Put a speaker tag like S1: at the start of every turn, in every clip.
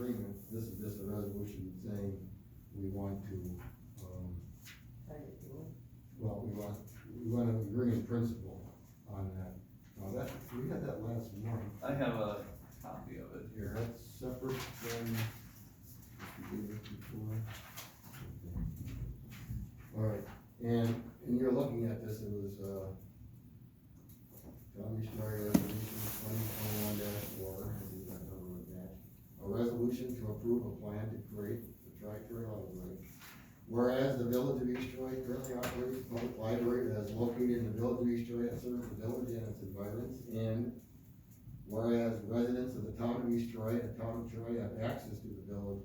S1: agreement, this is just a resolution saying we want to, well, we want to agree in principle on that. Now that, we had that last month.
S2: I have a copy of it here.
S1: That's separate from, if you gave it before. Okay. All right, and you're looking at this, it was, County Story Resolution 2021-4, a resolution to approve a plan to create the Tri-County Library. Whereas the Village of East Troy currently operates a public library that is located in the Village of East Troy and serves the village and its environs, and whereas residents of the town of East Troy and the town of Troy have access to the Village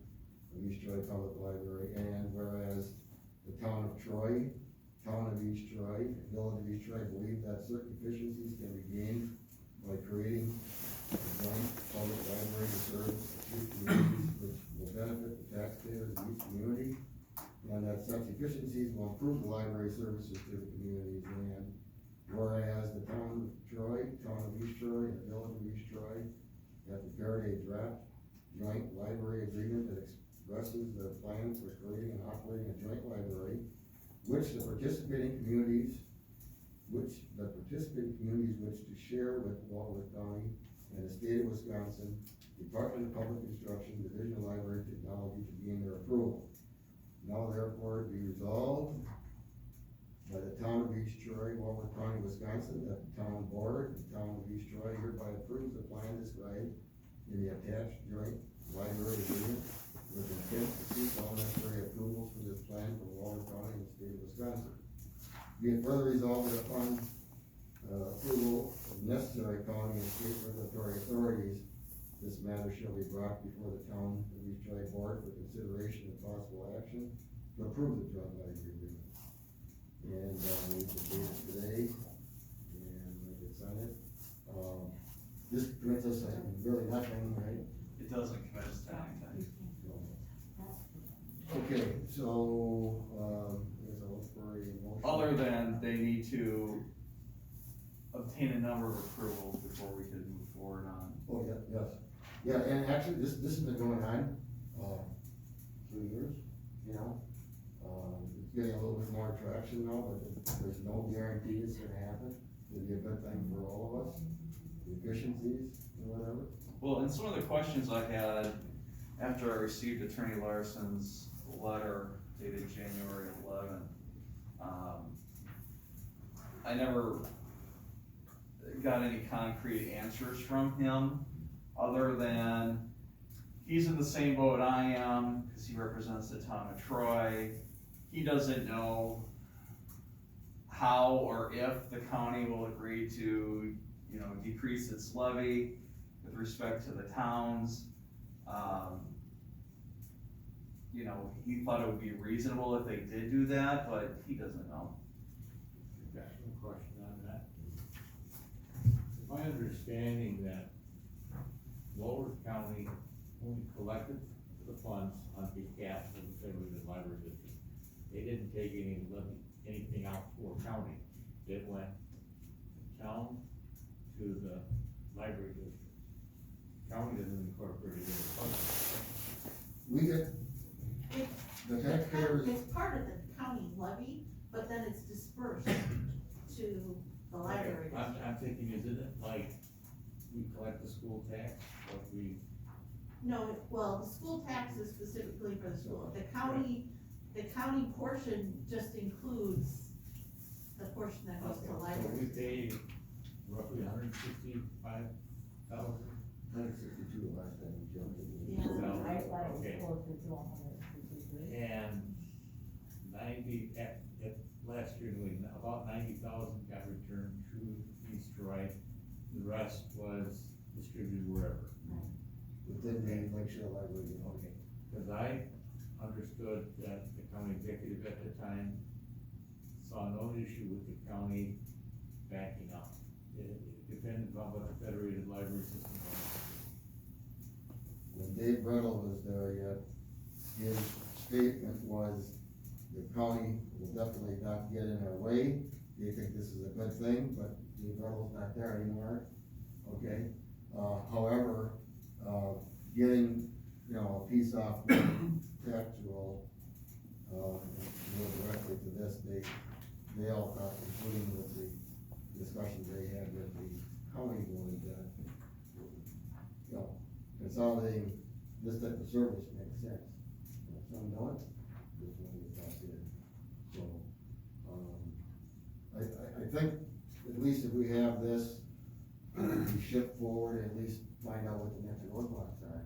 S1: of East Troy Public Library, and whereas the town of Troy, town of East Troy, and Village of East Troy believe that certain efficiencies can be gained by creating a joint public library to serve two communities which will benefit the taxpayers of each community, and that such efficiencies will improve the library services to the communities, and whereas the town of Troy, town of East Troy, and the Village of East Troy have prepared a draft joint library agreement that expresses their plans for creating and operating a joint library, which the participating communities wish to share with Walworth County and the state of Wisconsin, Department of Public Instruction, Division of Library Technology to gain their approval. Now therefore be resolved by the town of East Troy, Walworth County, Wisconsin, that the town board, the town of East Troy hereby approves the plan described in the attached joint library agreement with intent to seek all necessary approvals for this plan for Walworth County and the state of Wisconsin. Be it further resolved that upon approval of necessary county and state regulatory authorities, this matter shall be brought before the town of East Troy board for consideration and possible action to approve the joint library agreement. And we can do it today, and we can sign it. This commits us to really nothing, right?
S2: It doesn't commit us to anything.
S1: Okay, so, there's a look for a motion.
S2: Other than they need to obtain a number of approvals before we could move forward on.
S1: Oh, yeah, yes. Yeah, and actually, this has been going on, 2 years, you know? It's getting a little bit more traction now, but there's no guarantee it's gonna happen. It'll be a good thing for all of us, the efficiencies or whatever.
S2: Well, and some of the questions I had after I received Attorney Larson's letter dated January 11th, I never got any concrete answers from him, other than he's in the same boat I am, because he represents the town of Troy. He doesn't know how or if the county will agree to, you know, decrease its levy with respect to the towns. You know, he thought it would be reasonable if they did do that, but he doesn't know.
S3: Got some question on that. It's my understanding that Walworth County only collected the funds on behalf of the Federated Library District. They didn't take anything out for county. It went town to the library district. County doesn't incorporate it in the funds.
S1: We get, the taxpayers,
S4: It's part of the county levy, but then it's dispersed to the library.
S3: I'm thinking, isn't it like we collect the school tax, like we,
S4: No, well, the school tax is specifically for the school. The county portion just includes the portion that goes to
S3: so we
S4: libraries.
S3: pay roughly $165,000?
S1: 162 last time we jumped in.
S4: Yeah.
S3: Well,
S5: I thought it was
S3: okay.
S5: closer to 163.
S3: And 90, at last year, about 90,000 got returned to East Troy. The rest was distributed wherever.
S1: Within the Lakeshore Library.
S3: Okay, because I understood that the county executive at the time saw no issue with the county backing up. It depended on what the Federated Library System was.
S1: When Dave Brettel was there yet, his statement was, the county will definitely not get in our way. They think this is a good thing, but Dave Brettel's not there anymore, okay? However, getting a piece off the tax roll, go directly to this, they all thought, including with the discussions they had with the county board, that, consolidating this type of service makes sense. Some don't, this one we thought did. So, I think, at least if we have this, we shift forward, and at least find out what the next roadblocks are.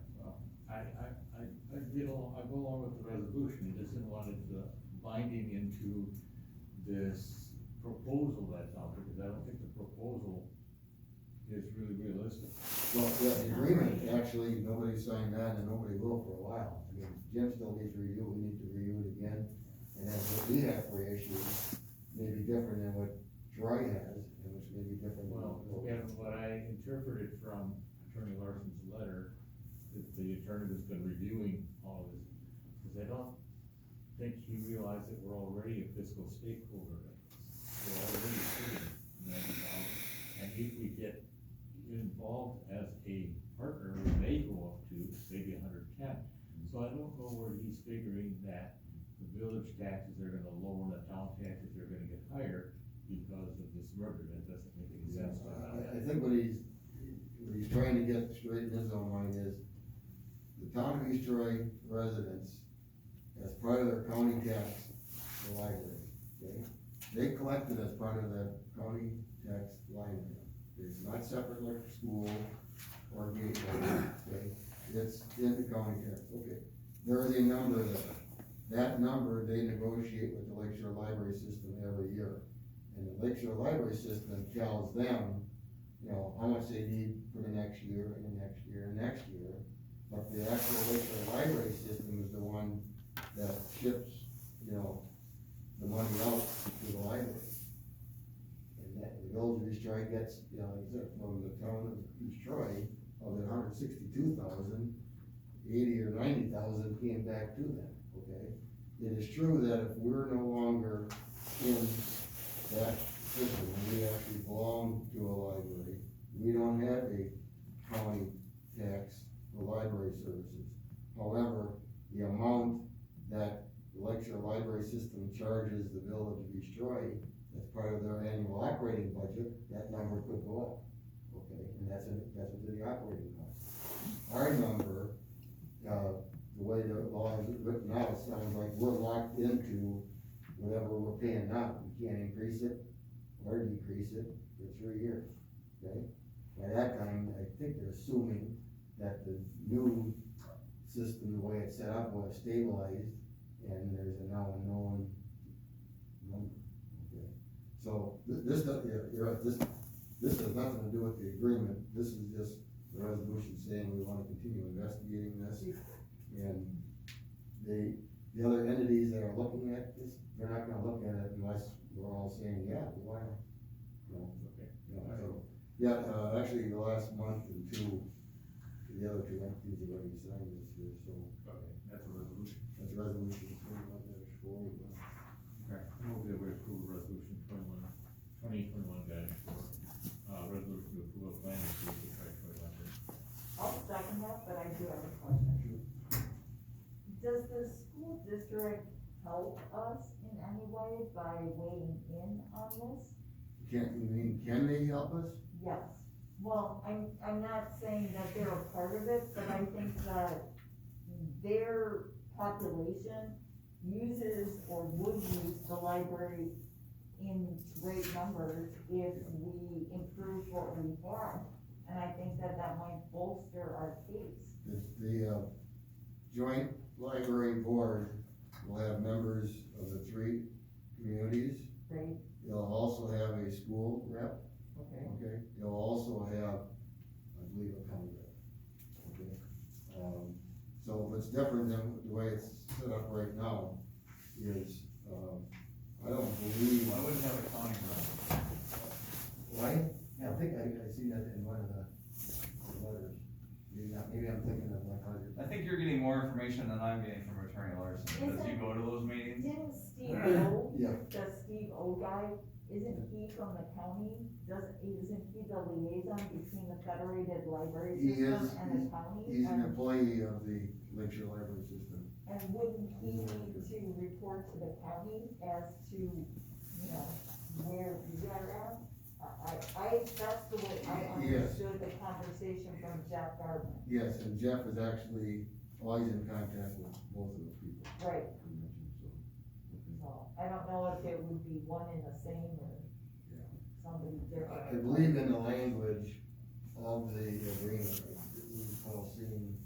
S3: I go along with the resolution, just didn't want it binding into this proposal that's out there, because I don't think the proposal is really realistic.
S1: Well, yeah, the agreement, actually, nobody signed that, and nobody will for a while. I mean, Jim still needs to review, we need to review it again, and then what we have for issues may be different than what Troy has, and which may be different.
S3: Well, again, what I interpreted from Attorney Larson's letter, that the attorney has been reviewing all of this, because I don't think he realized that we're already a fiscal stakeholder. We're already paying $90,000, and if we get involved as a partner, we may go up to maybe 110. So I don't know where he's figuring that the village taxes are gonna lower, and the town taxes are gonna get higher because of this merger. That doesn't make any sense to me.
S1: I think what he's trying to get straight in his own mind is, the town of East Troy residents, as part of their county tax, the library, okay? They collect it as part of the county tax line item. It's not separate like school or gateway, okay? It's in the county tax, okay. There is a number there. That number, they negotiate with the Lakeshore Library System every year. And the Lakeshore Library System tells them, how much they need for the next year, and the next year, and next year. But the actual Lakeshore Library System is the one that ships, the money out to the library. And that, the village of East Troy gets, like I said, from the town of East Troy, of the 162,000, 80 or 90,000 came back to them, okay? It is true that if we're no longer in that system, and we actually belong to a library, we don't have a county tax for library services. However, the amount that the Lakeshore Library System charges the village of East Troy, as part of their annual operating budget, that number could go up, okay? And that's within the operating cost. Our number, the way the law is written out, it sounds like we're locked into whatever we're paying now. We can't increase it or decrease it for 3 years, okay? By that time, I think they're assuming that the new system, the way it's set up, will have stabilized, and there's a now unknown number, okay? So, this has nothing to do with the agreement, this is just the resolution saying we wanna continue investigating this, and the other entities that are looking at this, they're not gonna look at it unless we're all saying, yeah, we wanna, so, yeah, actually, the last month and two, the other two entities have already signed this here, so.
S3: Okay, that's a resolution.
S1: That's a resolution, 21-4.
S3: Okay, I move that we approve resolution 2021-4, resolution to approve a plan to approve the Tri-County Library.
S5: I'll second that, but I do have a question. Does the school district help us in any way by weighing in on this?
S1: Can they help us?
S5: Yes. Well, I'm not saying that they're a part of it, but I think that their population uses or would use the library in great numbers if we improve what we have. And I think that might bolster our case.
S1: The joint library board will have members of the 3 communities.
S5: Right?
S1: They'll also have a school rep,
S5: Okay.
S1: okay? They'll also have, I believe, a county rep, okay? So what's different than the way it's set up right now is, I don't believe.
S2: Why wouldn't have a county rep?
S1: Why? Yeah, I think I see that in one of the letters. Maybe I'm thinking of like 100.
S2: I think you're getting more information than I'm getting from Attorney Larson, because you go to those meetings.
S5: Didn't Steve O,
S1: Yeah.
S5: the Steve O guy, isn't he from the county? Isn't he the liaison between the Federated Library
S1: He
S5: System
S1: is.
S5: and the county?
S1: He's an
S5: And-
S1: employee of the Lakeshore Library System.
S5: And wouldn't he need to report to the county as to, you know, where you are at? That's the way I
S1: Yes.
S5: understood the conversation from Jeff Gardner.
S1: Yes, and Jeff is actually always in contact with both of those people
S5: Right,
S1: you mentioned, so. Okay.
S5: so I don't know if it would be one and the same or
S1: Yeah.
S5: somebody different.
S1: I believe in the language of the agreement, we call seeing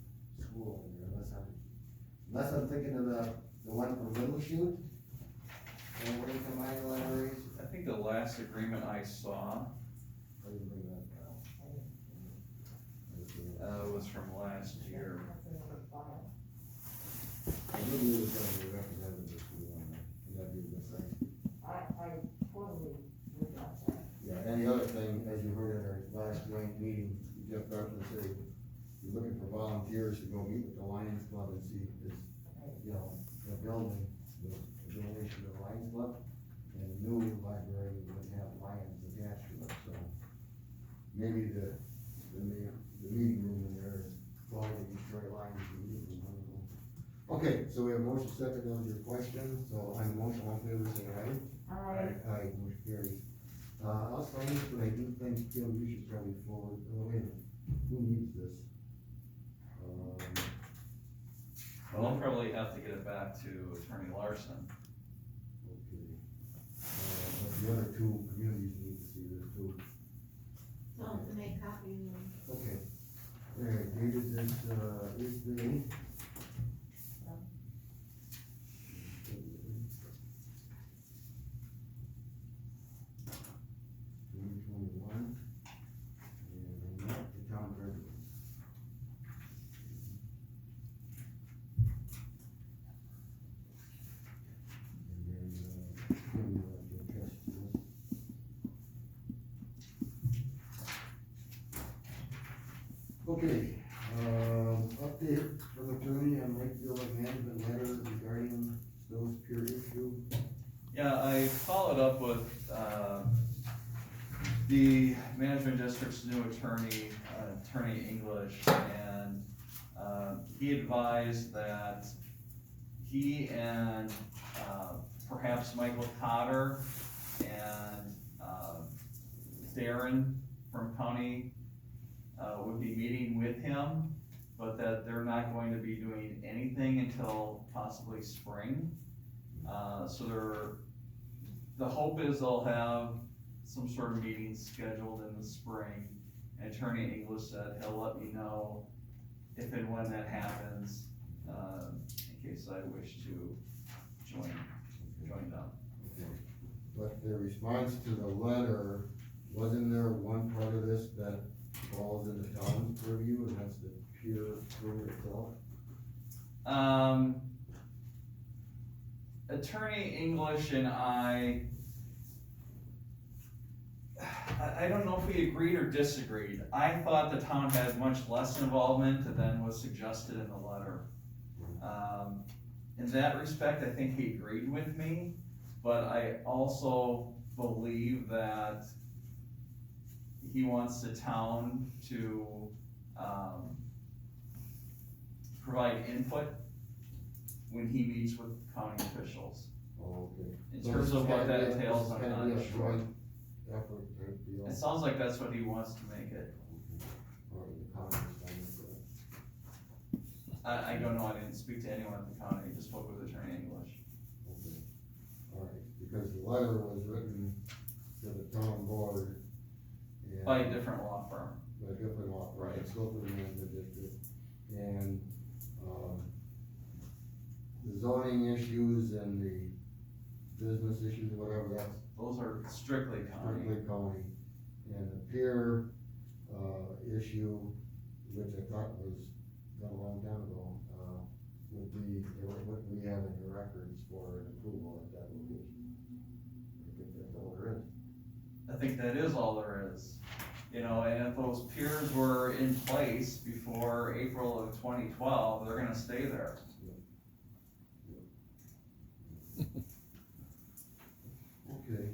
S1: school in there, unless I'm thinking of the one from Little Chute, and where you combine the libraries,
S2: I think the last agreement I saw,
S1: I didn't bring that down.
S2: was from last year.
S5: That's another file.
S1: I really was gonna be representing the school on that, and that'd be a good thing.
S5: I totally would not say.
S1: Yeah, and the other thing, as you heard at our last joint meeting, Jeff Garfield said, you're looking for volunteers to go meet with the Lions Club and see if this, you know, the building, the donation to the Lions Club, and the new library would have lions attached to it, so maybe the meeting room in there is quality Detroit Lions meeting room, I don't know. Okay, so we have motion second, that was your question, so on the motion, all in favor, say aye. Aye, motion carries. I'll sign this, but I do think, Kim, you should probably forward, oh, wait a minute, who needs this?
S2: Well, I'll probably have to get it back to Attorney Larson.
S1: Okay. But the other two communities need to see this too.
S4: Tell them to make copies and.
S1: Okay. Alright, dated this, is the eighth? And not the town residents. And then, Kim, you attest to this. Okay, update from attorney on Lakeville management letter regarding those peer issue.
S2: Yeah, I followed up with, the management district's new attorney, Attorney English, and, he advised that he and, perhaps Michael Cotter and, Darren from county, would be meeting with him, but that they're not going to be doing anything until possibly spring. So the hope is they'll have some sort of meeting scheduled in the spring. And Attorney English said he'll let me know if and when that happens, in case I wish to join them.
S1: Okay. But the response to the letter, wasn't there one part of this that falls in the town's purview, and that's the peer group itself?
S2: Attorney English and I don't know if we agreed or disagreed. I thought the town had much less involvement than was suggested in the letter. In that respect, I think he agreed with me, but I also believe that he wants the town to, provide input when he meets with county officials.
S1: Oh, okay.
S2: In
S1: So
S2: terms
S1: this
S2: of what
S1: is
S2: that
S1: kinda be a-
S2: entails,
S1: this is
S2: I'm
S1: kinda
S2: not
S1: be a
S2: sure.
S1: joint effort type deal.
S2: It sounds like that's what he wants to make it.
S1: Or the county is fine with that.
S2: I don't know, I didn't speak to anyone at the county, I just spoke with Attorney English.
S1: Okay, all right, because the letter was written to the town board. and-
S2: By a different law firm.
S1: By a different law, right,
S2: Right.
S1: scope of the management district, and, the zoning issues and the business issues, whatever, that's
S2: Those are strictly county.
S1: strictly county. And the peer, issue, which I thought was done a long time ago, would be, what we have in the records for an approval at that location. I think that's all there is.
S2: I think that is all there is. You know, and if those piers were in place before April of 2012, they're gonna stay there.
S1: Okay.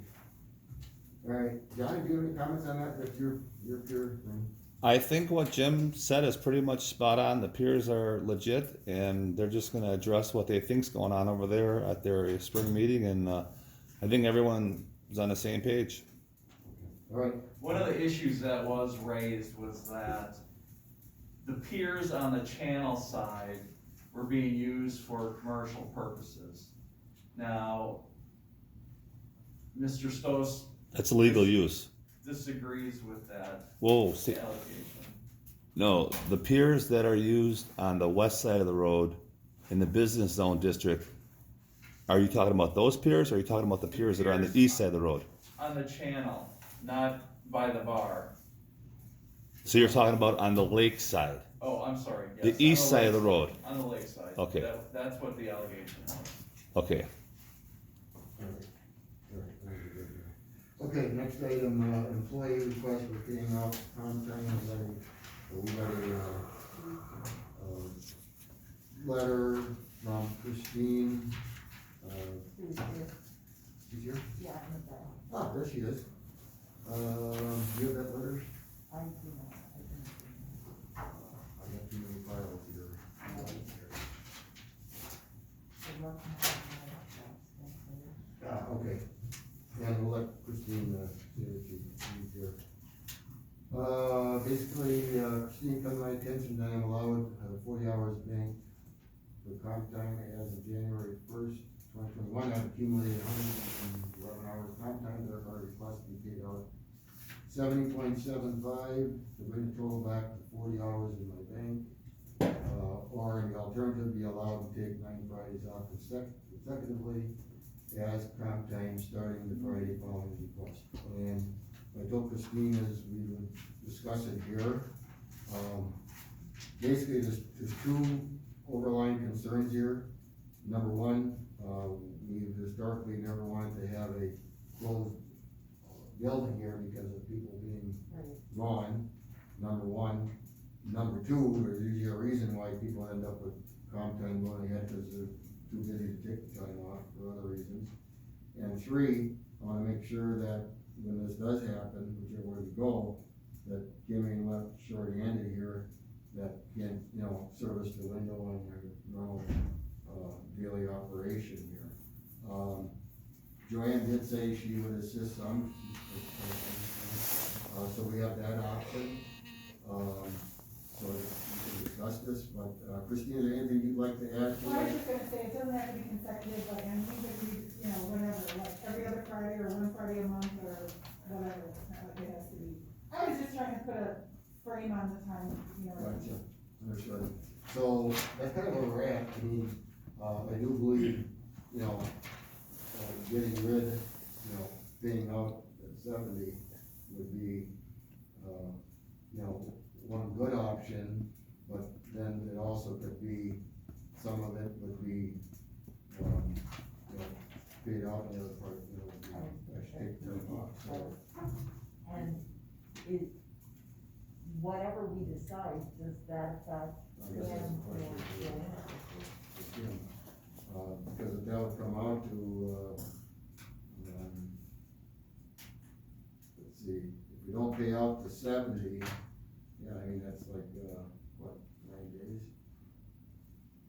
S1: All right, John, do you have any comments on that, that's your peer thing?
S6: I think what Jim said is pretty much spot on. The piers are legit, and they're just gonna address what they think's going on over there at their spring meeting, and, I think everyone is on the same page.
S1: All right,
S2: One of the issues that was raised was that the piers on the channel side were being used for commercial purposes. Now, Mr. Stos
S6: That's legal use.
S2: disagrees with that
S6: Whoa, see,
S2: allegation.
S6: no, the piers that are used on the west side of the road in the business zone district, are you talking about those piers, or are you talking about the piers that are on the east side of the road?
S2: On the channel, not by the bar.
S6: So you're talking about on the lake side?
S2: Oh, I'm sorry, yes.
S6: The
S2: on
S6: east side of the
S2: lake
S6: road.
S2: On the lake side.
S6: Okay.
S2: That's what the allegation was.
S6: Okay.
S1: okay, next item, employee request for paying out comp time, we got a letter from Christine,
S5: Who's here?
S1: she's here?
S5: Yeah, in the back.
S1: Ah, there she is. Do you have that letter?
S5: I do not, I didn't see
S1: I got too many files here.
S5: the left hand side, that's there.
S1: Ah, okay. And we'll let Christine, see if she's here. Basically, Christine come to my attention that I'm allowed 40 hours bank for comp time as of January 1st, 2021. I've accumulated 111 hours comp time, therefore request to be paid out 70.75 to bring the total back to 40 hours in my bank. Or in the alternative, be allowed to take 9 Fridays off consecutively as comp time starting the Friday following the request. And I told Christine as we would discuss it here, basically there's two overlying concerns here. Number one, we've historically never wanted to have a closed building here because of people being
S5: Right.
S1: gone, number one. Number two, there's usually a reason why people end up with comp time going ahead because they're too busy to take the time off for other reasons. And three, I wanna make sure that when this does happen, whichever way we go, that Kim ain't left short-handed here, that can, service the window on their normal, daily operation here. Joanne did say she would assist some, so we have that option. So we can discuss this, but, Christine, is there anything you'd like to add to
S7: Well, I was
S1: that?
S7: just gonna say, it doesn't have to be consecutive, but anything that we, whenever, like every other Friday or one Friday a month or whatever, it's not like it has to be. I was just trying to put a frame on the time,
S1: Gotcha, understood. So that's kind of where we're at. I mean, I do believe, getting rid, paying out at 70 would be, one good option, but then it also could be, some of it would be, paid out, and the other part, would be, actually take time off, so.
S5: And is, whatever we decide, does that affect
S1: I guess that's
S5: them
S1: the
S5: or
S1: question.
S5: Joanne?
S1: Jim. Because if that would come out to, let's see, if we don't pay out the 70, yeah, I mean, that's like, 9 days?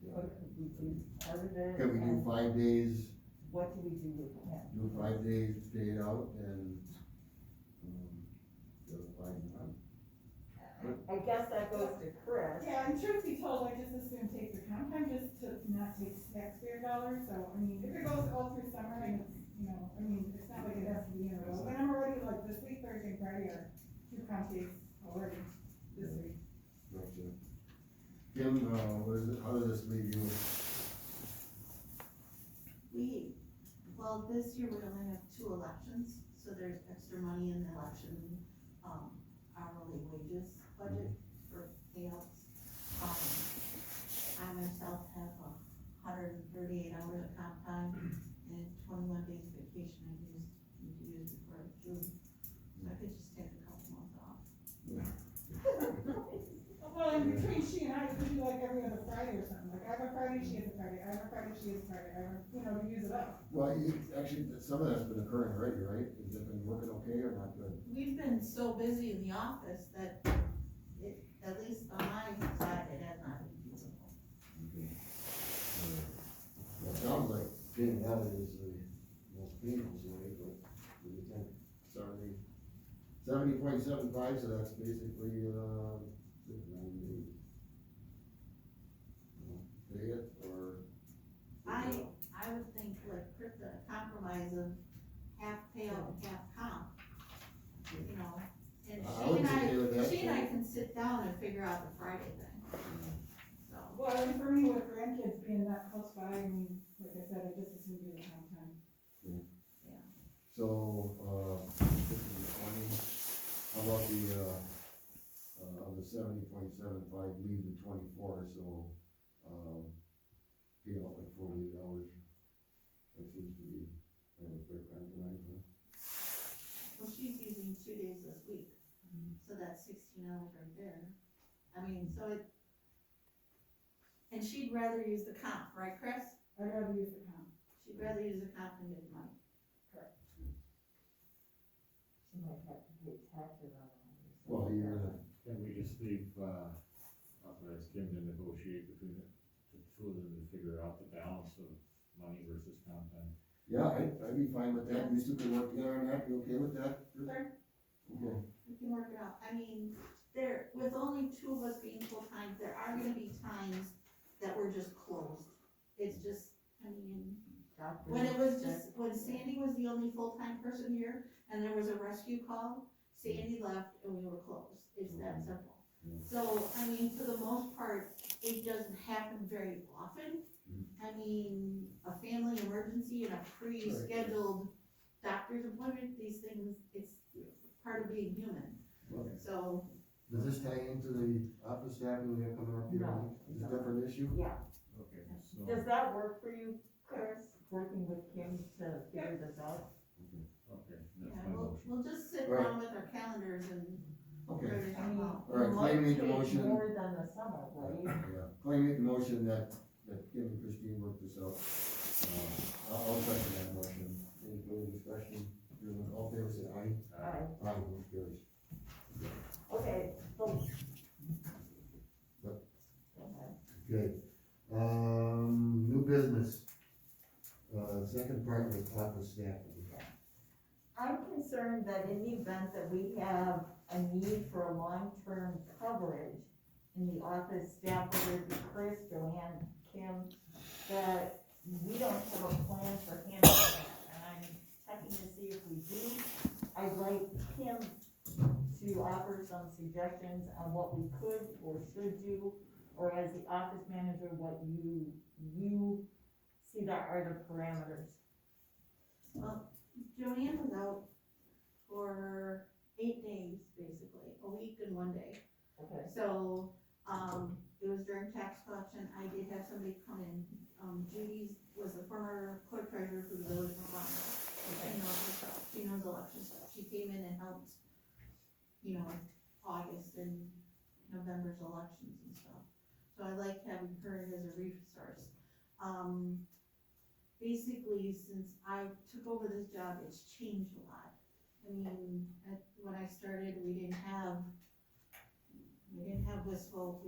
S1: Yeah.
S5: Or could we do part of it?
S1: Can we do
S5: and
S1: 5 days,
S5: What do we do with him?
S1: do 5 days paid out and, the other 5 not?
S5: I guess that goes to Chris.
S7: Yeah, and truth be told, I just assume take the comp time just to not take taxpayer dollars, so, I mean, if it goes all through summer and it's, it's not like it has to be in a row, and I'm already, like, this week, Thursday and Friday are 2 comp days already, this week.
S1: Gotcha. Kim, how does this leave you?
S4: Well, this year we only have 2 elections, so there's extra money in the election, hourly wages budget for payouts. I myself have 138 hours of comp time and 21 days vacation I need to use before June. So I could just take a couple months off.
S7: Well, in between she and I, it could be like every other Friday or something, like I have a Friday, she has a Friday, I have a Friday, she has a Friday, to use it up.
S1: Well, actually, some of that's been occurring already, right? Has it been working okay or not good?
S4: We've been so busy in the office that at least on my side, it has not been feasible.
S1: Well, it sounds like being out is the most painful way, but what do you think? Sorry. 70.75, so that's basically, 9 days. Pay it, or?
S4: I would think like Krista, a compromise of half payout and half comp, you know? And
S1: I would be okay with that,
S4: she and I
S1: too.
S4: can sit down and figure out the Friday thing, so.
S7: Well, and for me, with grandkids being that close by, I mean, like I said, I just assume do the comp time.
S1: So, this is the 20, how about on the 70.75, leave the 24, so, pay out like 48 hours. That seems to be kind of a fair compromise, huh?
S4: Well, she's using 2 days this week, so that's 16 hours right there. I mean, so it, and she'd rather use the comp, right, Chris?
S7: I'd rather use the comp.
S4: She'd rather use the comp than get the money.
S5: She might have to pay taxes on it.
S1: Well, you're gonna,
S3: Can we just leave, authorize Kim to negotiate between the two of them to figure out the balance of money versus comp time?
S1: yeah, I'd be fine with that, you two can work together on that, you okay with that?
S4: Sure.
S1: Okay.
S4: We can work it out. I mean, with only 2 of us being full-time, there are gonna be times that we're just closed. It's just, I mean, when it was just, when Sandy was the only full-time person here, and there was a rescue call, Sandy left and we were closed. It's that simple. So, I mean, for the most part, it doesn't happen very often. I mean, a family emergency and a pre-scheduled doctor's appointment, these things, it's part of being human.
S1: Okay.
S4: So,
S1: Does this tie into the office staffing we have coming up here?
S5: No,
S1: It's a
S5: no.
S1: different issue?
S5: Yeah,
S3: Okay, so,
S5: does that work for you, Chris, working with Kim to figure this out?
S3: okay,
S4: yeah,
S3: that's my motion.
S4: we'll just sit
S1: Right.
S4: down with our calendars and
S1: Okay.
S4: figure it
S5: I mean,
S4: out.
S1: All right,
S5: it
S1: Clay
S5: might
S1: made the
S5: take
S1: motion.
S5: more than the summer, right?
S1: Yeah, Clay made the motion that Kim and Christine work this out. I'll second that motion. Any further discussion? All in favor, say aye.
S5: Alright,
S1: Aye, motion carries.
S5: okay, so.
S1: Yep.
S5: Go ahead.
S1: Okay, new business. Second part was office staffing.
S5: I'm concerned that in the event that we have a need for a long-term coverage in the office staff, whether it be Chris, Joanne, Kim, that we don't have a plan for handling that. And I'm checking to see if we do. I'd like Kim to offer some suggestions on what we could or should do, or as the office manager, what you see that are the parameters.
S4: Well, Joanne was out for 8 days, basically, a week and 1 day.
S5: Okay.
S4: So, it was during tax collection, I did have somebody come in, Judy was the former clerk treasurer for the village of Vermont. She knows her stuff, she knows election stuff, she came in and helped, you know, August and November's elections and stuff. So I like having her as a resource. Basically, since I took over this job, it's changed a lot. I mean, when I started, we didn't have Wistful,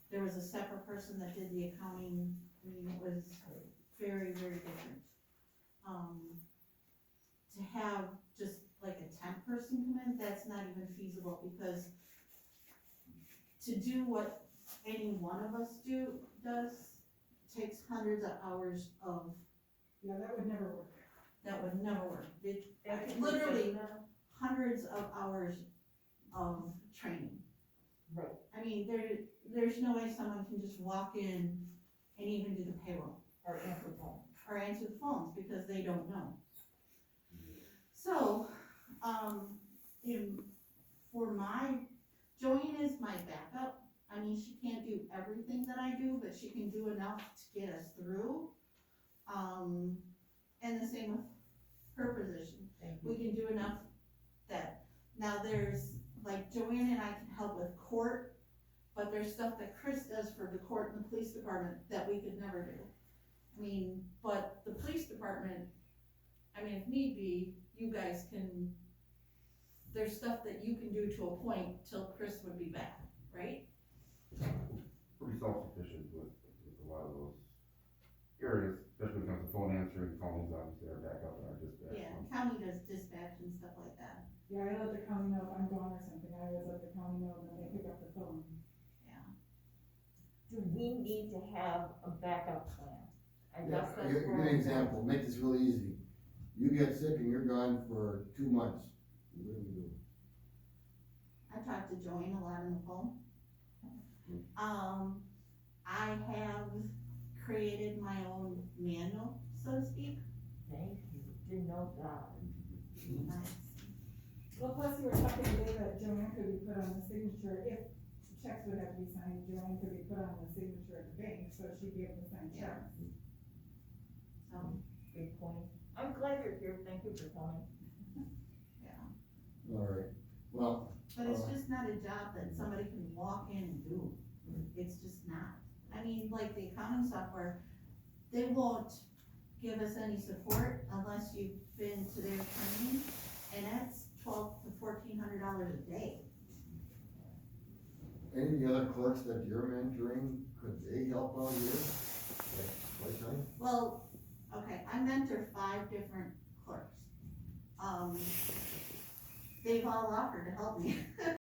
S4: there was a separate person that did the accounting. I mean, it was very, very different. To have just like a temp person come in, that's not even feasible, because to do what any one of us does takes hundreds of hours of,
S7: Yeah, that would never work.
S4: that would never work.
S5: Thank you for
S4: Literally
S5: saying that.
S4: hundreds of hours of training.
S5: Right.
S4: I mean, there's no way someone can just walk in and even do the payroll
S5: Or answer phone.
S4: or answer the phones, because they don't know. So, Joanne is my backup. I mean, she can't do everything that I do, but she can do enough to get us through. And the same with her position.
S5: Thank you.
S4: We can do enough that, now there's, like Joanne and I can help with court, but there's stuff that Chris does for the court and the police department that we could never do. I mean, but the police department, I mean, if need be, you guys can, there's stuff that you can do to a point till Chris would be back, right?
S8: Pretty self-sufficient with a lot of those areas, especially when it comes to phone answering, phones, obviously are back up in our dispatch.
S4: Yeah, county does dispatch and stuff like that,
S7: Yeah, I let the county know if I'm gone or something, I always let the county know, then they pick up the phone.
S4: yeah.
S5: Do we need to have a backup plan? I
S1: Yeah,
S5: guess that's
S1: give
S5: where.
S1: me an example, make this really easy. You get sick and you're gone for 2 months, what do you do?
S4: I talk to Joanne a lot on the phone. I have created my own manual, so to speak.
S5: Thank you, didn't know that.
S7: Well, plus you were talking today that Joanne could be put on the signature, if checks would have to be signed, Joanne could be put on the signature at the bank, so she'd be able to sign
S4: Yeah.
S7: checks.
S4: So,
S5: Good point. I'm glad you're here, thank you for coming.
S4: yeah,
S1: Alright, well,
S4: but it's just not a job that somebody can walk in and do. It's just not. I mean, like the accounting software, they won't give us any support unless you've been to their training, and that's $1,200 to $1,400 a day.
S1: any of the other clerks that you're mentoring, could they help out here? Like, part-time?
S4: Well, okay, I mentor 5 different clerks. They've all offered to help me.